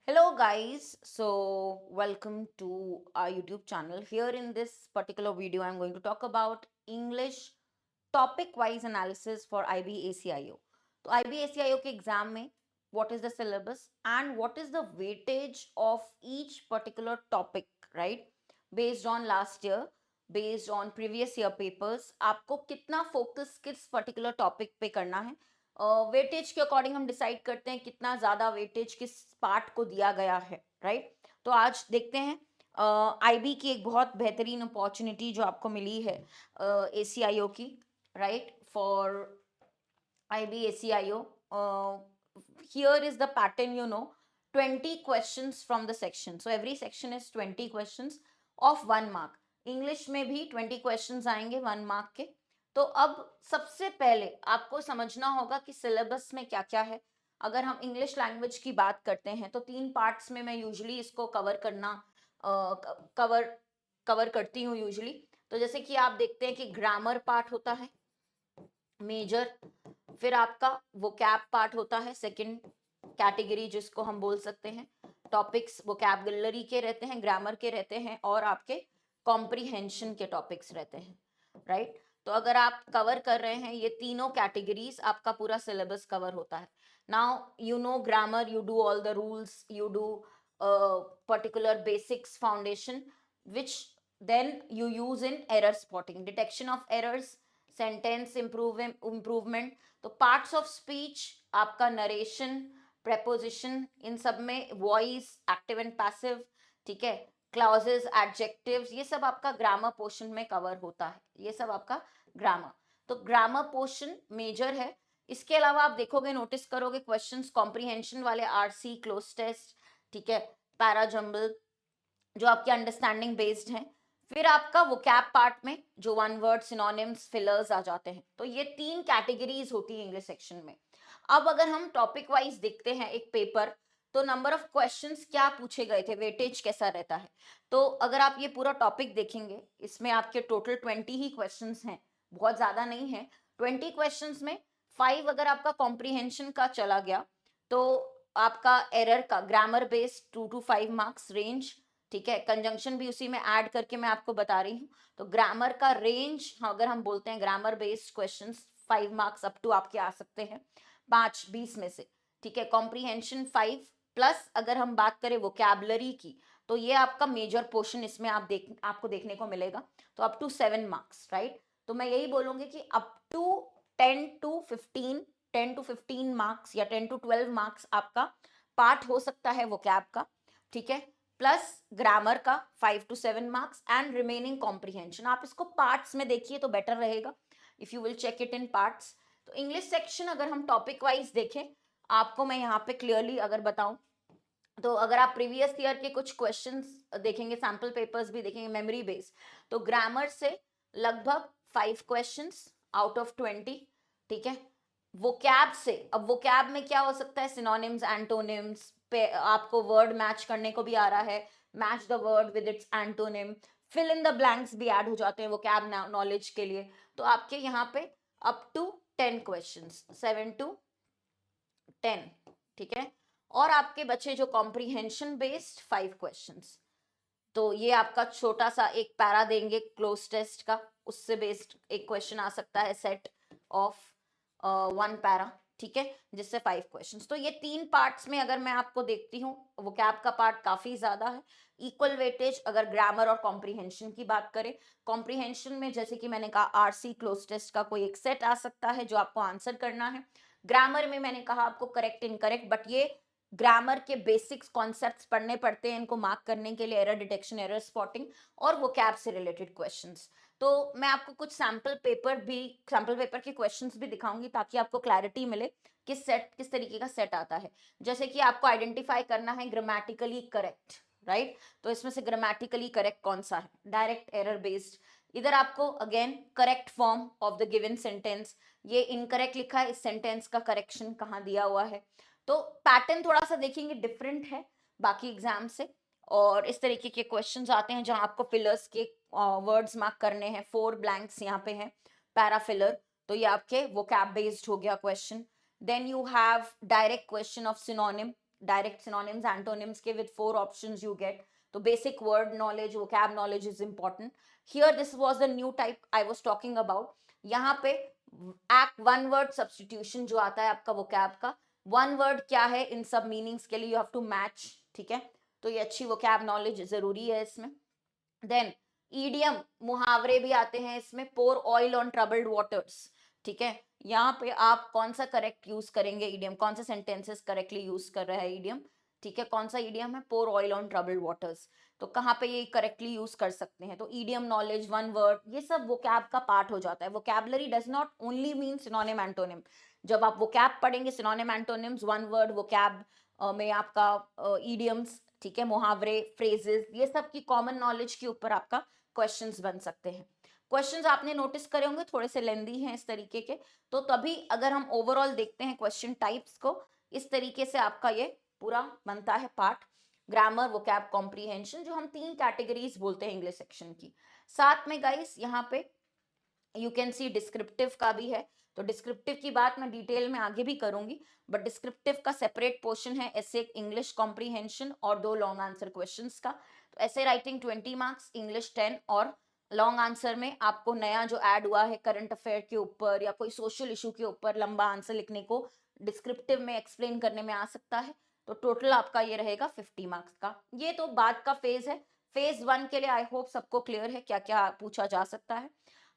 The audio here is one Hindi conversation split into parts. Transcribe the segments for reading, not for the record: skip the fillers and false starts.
Hello guys, so welcome to our YouTube channel. Here in this particular video, I'm going to talk about English topic wise analysis for IB ACIO. तो IB ACIO के एग्जाम में what is the syllabus and what is the weightage of each particular topic, right? Based on last year, based on previous year papers, आपको कितना focus किस particular topic पे करना है, वेटेज के अकॉर्डिंग हम डिसाइड करते हैं कितना ज्यादा वेटेज किस पार्ट को दिया गया है, राइट? तो आज देखते हैं आईबी की एक बहुत बेहतरीन अपॉर्चुनिटी जो आपको मिली है एसीआईओ की, right? For IB ACIO. Here is the pattern, 20 questions from the section. So every section is 20 questions of 1 mark. English में भी 20 क्वेश्चंस आएंगे 1 मार्क के. तो अब सबसे पहले आपको समझना होगा कि सिलेबस में क्या क्या है. अगर हम इंग्लिश लैंग्वेज की बात करते हैं तो 3 पार्ट्स में मैं यूजुअली इसको कवर करती हूँ यूजुअली. तो जैसे कि आप देखते हैं कि ग्रामर पार्ट होता है मेजर, फिर आपका वोकैब पार्ट होता है सेकंड कैटेगरी जिसको हम बोल सकते हैं. टॉपिक्स वोकैबुलरी के रहते हैं, ग्रामर के रहते हैं और आपके कॉम्प्रीहेंशन के टॉपिक्स रहते हैं, राइट? तो अगर आप कवर कर रहे हैं ये तीनों कैटेगरीज, आपका पूरा सिलेबस कवर होता है. Now you know grammar, you do all the rules, you do particular basics foundation which then you use in error spotting, detection of errors, sentence improvement. तो पार्ट्स ऑफ स्पीच, आपका नरेशन, प्रेपोजिशन, इन सब में वॉइस, एक्टिव एंड पैसिव, ठीक है, क्लॉजेस, एडजेक्टिव्स, ये सब आपका ग्रामर पोर्शन में कवर होता है. ये सब आपका ग्रामर. तो ग्रामर पोर्शन मेजर है. इसके अलावा आप देखोगे, नोटिस करोगे क्वेश्चंस कॉम्प्रीहेंशन वाले, आरसी, क्लोज टेस्ट, ठीक है, पैराजम्बल, जो आपके अंडरस्टैंडिंग बेस्ड हैं. फिर आपका वोकैब पार्ट में जो वन वर्ड, सिनोनिम्स, फिलर्स आ जाते हैं. तो ये 3 कैटेगरीज होती है इंग्लिश सेक्शन में. अब अगर हम टॉपिक वाइज देखते हैं एक पेपर, तो नंबर ऑफ क्वेश्चंस क्या पूछे गए थे, वेटेज कैसा रहता है. तो अगर आप ये पूरा टॉपिक देखेंगे, इसमें आपके टोटल 20 ही क्वेश्चंस हैं, बहुत ज्यादा नहीं है. 20 क्वेश्चंस में 5 अगर आपका कॉम्प्रीहेंशन का चला गया तो आपका एरर का grammar based 2 to 5 marks range, ठीक है. कंजंक्शन भी उसी में ऐड करके मैं आपको बता रही हूँ. तो ग्रामर का रेंज, अगर हम बोलते हैं grammar based questions 5 marks up to आपके आ सकते हैं 5-20 में से, ठीक है. कॉम्प्रीहेंशन 5 प्लस अगर हम बात करें वोकैबुलरी की, तो ये आपका मेजर पोर्शन इसमें आपको देखने को मिलेगा. तो अप टू 7 मार्क्स, राइट? तो मैं यही बोलूंगी कि अप टू 10 to 15 मार्क्स या 10 to 12 मार्क्स आपका पार्ट हो सकता है वोकैब का, ठीक है, प्लस ग्रामर का 5 to 7 marks and remaining comprehension. आप इसको पार्ट्स में देखिए तो बेटर रहेगा, if you will check it in parts. तो इंग्लिश सेक्शन अगर हम टॉपिक वाइज देखें, आपको मैं यहाँ पे क्लियरली अगर बताऊं, तो अगर आप प्रीवियस ईयर के कुछ क्वेश्चंस देखेंगे, सैंपल पेपर्स भी देखेंगे मेमोरी बेस्ड, तो ग्रामर से लगभग 5 क्वेश्चंस आउट ऑफ 20, ठीक है. वोकैब से, अब वोकैब में क्या हो सकता है, सिनोनिम्स, एंटोनिम्स पे आपको वर्ड मैच करने को भी आ रहा है, match the word with its antonym, fill in the blanks भी ऐड हो जाते हैं वोकैब नॉलेज के लिए. तो आपके यहाँ पे अप टू 10 क्वेश्चंस, 7 to 10, ठीक है. और आपके बचे जो कॉम्प्रीहेंशन बेस्ड 5 क्वेश्चंस. तो ये आपका छोटा सा एक पैरा देंगे क्लोज टेस्ट का, उससे बेस्ड एक क्वेश्चन आ सकता है, सेट ऑफ 1 पैरा, ठीक है, जिससे 5 क्वेश्चंस. तो ये 3 पार्ट्स में अगर मैं आपको देखती हूँ, वोकैब का पार्ट काफी ज्यादा है. इक्वल वेटेज अगर ग्रामर और कॉम्प्रीहेंशन की बात करें, कॉम्प्रीहेंशन में जैसे कि मैंने कहा आरसी, क्लोज टेस्ट का कोई एक सेट आ सकता है जो आपको आंसर करना है. ग्रामर में मैंने कहा आपको करेक्ट इनकरेक्ट, बट ये ग्रामर के बेसिक्स कॉन्सेप्ट्स पढ़ने पड़ते हैं इनको मार्क करने के लिए, एरर डिटेक्शन, एरर स्पॉटिंग और वोकैब से रिलेटेड क्वेश्चंस. तो मैं आपको कुछ सैंपल पेपर के क्वेश्चंस भी दिखाऊंगी ताकि आपको क्लैरिटी मिले किस तरीके का सेट आता है. जैसे कि आपको आइडेंटिफाई करना है ग्रामेटिकली करेक्ट, राइट? तो इसमें से ग्रामेटिकली करेक्ट कौन सा है, डायरेक्ट, एरर बेस्ड. इधर आपको again correct form of the given sentence, ये इनकरेक्ट लिखा है, इस सेंटेंस का करेक्शन कहाँ दिया हुआ है. तो पैटर्न थोड़ा सा देखेंगे डिफरेंट है बाकी एग्जाम से. और इस तरीके के क्वेश्चंस आते हैं जहां आपको फिलर्स के वर्ड्स मार्क करने हैं, 4 ब्लैंक्स यहाँ पे हैं, पैराफिलर. तो ये आपके वोकैब बेस्ड हो गया question. Then you have direct question of synonym, direct synonyms antonyms के विद 4 ऑप्शंस यू गेट. तो basic word knowledge, vocab knowledge is important. Here this was the new type I was talking about. यहाँ पे एक्ट वन वर्ड सब्स्टिट्यूशन जो आता है आपका vocab का, वन वर्ड क्या है इन सब मीनिंग्स के लिए यू हैव टू मैच. ठीक है, तो ये अच्छी vocab नॉलेज जरूरी है इसमें. देन ईडियम, मुहावरे भी आते हैं इसमें. पोर ऑयल ऑन ट्रबल्ड वाटर्स. ठीक है, यहाँ पे आप कौन सा करेक्ट यूज करेंगे ईडियम, कौन सा सेंटेंसेस करेक्टली यूज कर रहा है ईडियम. ठीक है, कौन सा ईडियम है, पोर ऑयल ऑन ट्रबल्ड वाटर्स. तो कहाँ पे ये करेक्टली यूज कर सकते हैं. तो ईडियम नॉलेज, वन वर्ड, ये सब vocab का पार्ट हो जाता है. Vocabulary does not only mean synonym antonym. जब आप vocab पढ़ेंगे, synonym antonyms, one word, vocab में आपका ईडियम्स, ठीक है, मुहावरे, फ्रेजेस, ये सब की कॉमन नॉलेज के ऊपर आपका क्वेश्चंस बन सकते हैं. क्वेश्चंस आपने नोटिस करे होंगे थोड़े से लेंदी हैं इस तरीके के. तो तभी अगर हम ओवरऑल देखते हैं क्वेश्चन टाइप्स को, इस तरीके से आपका ये पूरा बनता है पार्ट. ग्रामर, vocab, कॉम्प्रीहेंशन, जो हम 3 कैटेगरीज बोलते हैं इंग्लिश सेक्शन की. साथ में गाइस यहाँ पे यू कैन सी डिस्क्रिप्टिव का भी है. तो डिस्क्रिप्टिव की बात मैं डिटेल में आगे भी करूंगी, बट डिस्क्रिप्टिव का सेपरेट पोर्शन है ऐसे इंग्लिश कॉम्प्रीहेंशन और 2 लॉन्ग आंसर क्वेश्चंस का. तो ऐसे राइटिंग 20 मार्क्स, इंग्लिश 10, और लॉन्ग आंसर में आपको नया जो ऐड हुआ है करंट अफेयर के ऊपर या कोई सोशल इशू के ऊपर लंबा आंसर लिखने को डिस्क्रिप्टिव में एक्सप्लेन करने में आ सकता है. तो टोटल आपका ये रहेगा 50 मार्क्स का. ये तो बाद का फेज है. फेज 1 के लिए आई होप सबको क्लियर है क्या क्या पूछा जा सकता है.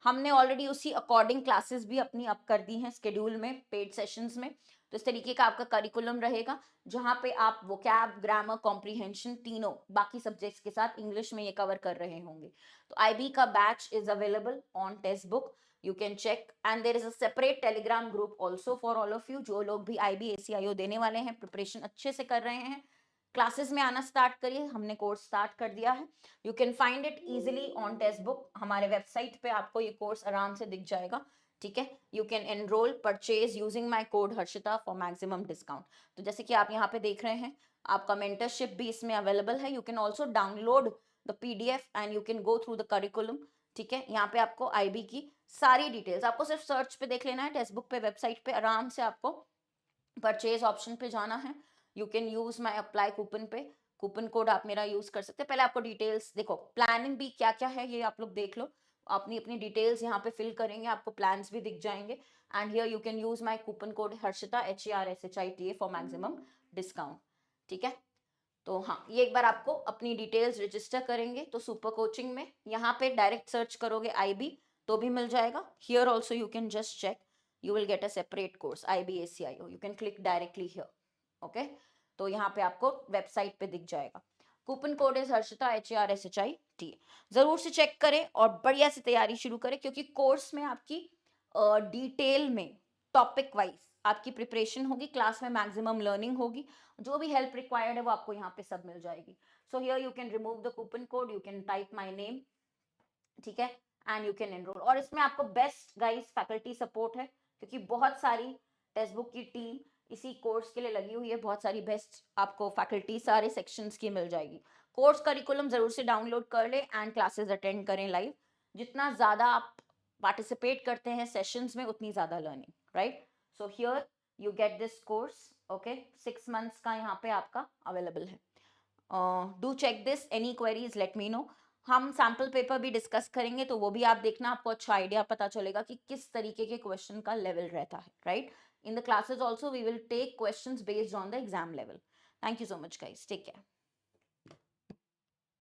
हमने ऑलरेडी उसी अकॉर्डिंग क्लासेस भी अपनी अप कर दी हैं स्केड्यूल में, पेड सेशंस में. तो इस तरीके का आपका करिकुलम रहेगा जहां पे आप vocab, ग्रामर, कॉम्प्रीहेंशन तीनों बाकी सब्जेक्ट्स के साथ इंग्लिश में ये कवर कर रहे होंगे. तो IB का batch is available on text book, you can check. And there is a separate Telegram group also for all of you. जो लोग भी IB ACIO देने वाले हैं, प्रिपरेशन अच्छे से कर रहे हैं, क्लासेस में आना स्टार्ट करिए. हमने कोर्स स्टार्ट कर दिया है. You can find it easily on text book. हमारे वेबसाइट पे आपको ये कोर्स आराम से दिख जाएगा. ठीक है, you can enrol, purchase using my code Harshita for maximum discount. तो जैसे कि आप यहाँ पे देख रहे हैं, आपका मेंटरशिप भी इसमें अवेलेबल है. You can also download the PDF and you can go through the curriculum. ठीक है, यहाँ पे आपको IB की सारी डिटेल्स, आपको सिर्फ सर्च पे देख लेना है, टेक्स्ट बुक पे, वेबसाइट पे आराम से आपको परचेज ऑप्शन पे जाना है. You can use my apply coupon पे, कूपन कोड आप मेरा यूज कर सकते हैं. पहले आपको डिटेल्स देखो, प्लानिंग भी क्या क्या है ये आप लोग देख लो. अपनी अपनी डिटेल्स यहाँ पे फिल करेंगे, आपको प्लान्स भी दिख जाएंगे. And here you can use my coupon code Harshita HERSHITA for maximum discount. ठीक है, तो हाँ, ये एक बार आपको अपनी डिटेल्स रजिस्टर करेंगे तो सुपर कोचिंग में यहाँ पे डायरेक्ट सर्च करोगे IB तो भी मिल जाएगा. Here also you can just check, you will get a separate course IB ACIO. you can click directly here. okay, तो यहाँ पे आपको वेबसाइट पे दिख जाएगा. Coupon code is Harshita HERSHIT. जरूर से चेक करें और बढ़िया से तैयारी शुरू करें, क्योंकि कोर्स में आपकी डिटेल में टॉपिक वाइज आपकी प्रिपरेशन होगी, क्लास में मैक्सिमम लर्निंग होगी, जो भी हेल्प रिक्वायर्ड है वो आपको यहाँ पे सब मिल जाएगी. सो here you can remove the coupon code, you can type my name. ठीक है, एंड यू कैन एनरोल. और इसमें आपको बेस्ट गाइस फैकल्टी सपोर्ट है, क्योंकि बहुत सारी टेक्स्ट बुक की टीम इसी कोर्स के लिए लगी हुई है. बहुत सारी बेस्ट आपको फैकल्टी सारे सेक्शंस की मिल जाएगी. कोर्स करिकुलम जरूर से डाउनलोड कर ले एंड क्लासेस अटेंड करें लाइव. जितना ज़्यादा आप पार्टिसिपेट करते हैं सेशंस में, उतनी ज़्यादा learning, right. So here you get this course. Okay, 6 months का यहाँ पे आपका अवेलेबल है. Do check this, any queries let me know. हम सैम्पल पेपर भी डिस्कस करेंगे, तो वो भी आप देखना, आपको अच्छा आइडिया पता चलेगा कि किस तरीके के क्वेश्चन का लेवल रहता है, right. In the classes also we will take questions based on the exam level. Thank you so much guys, take care.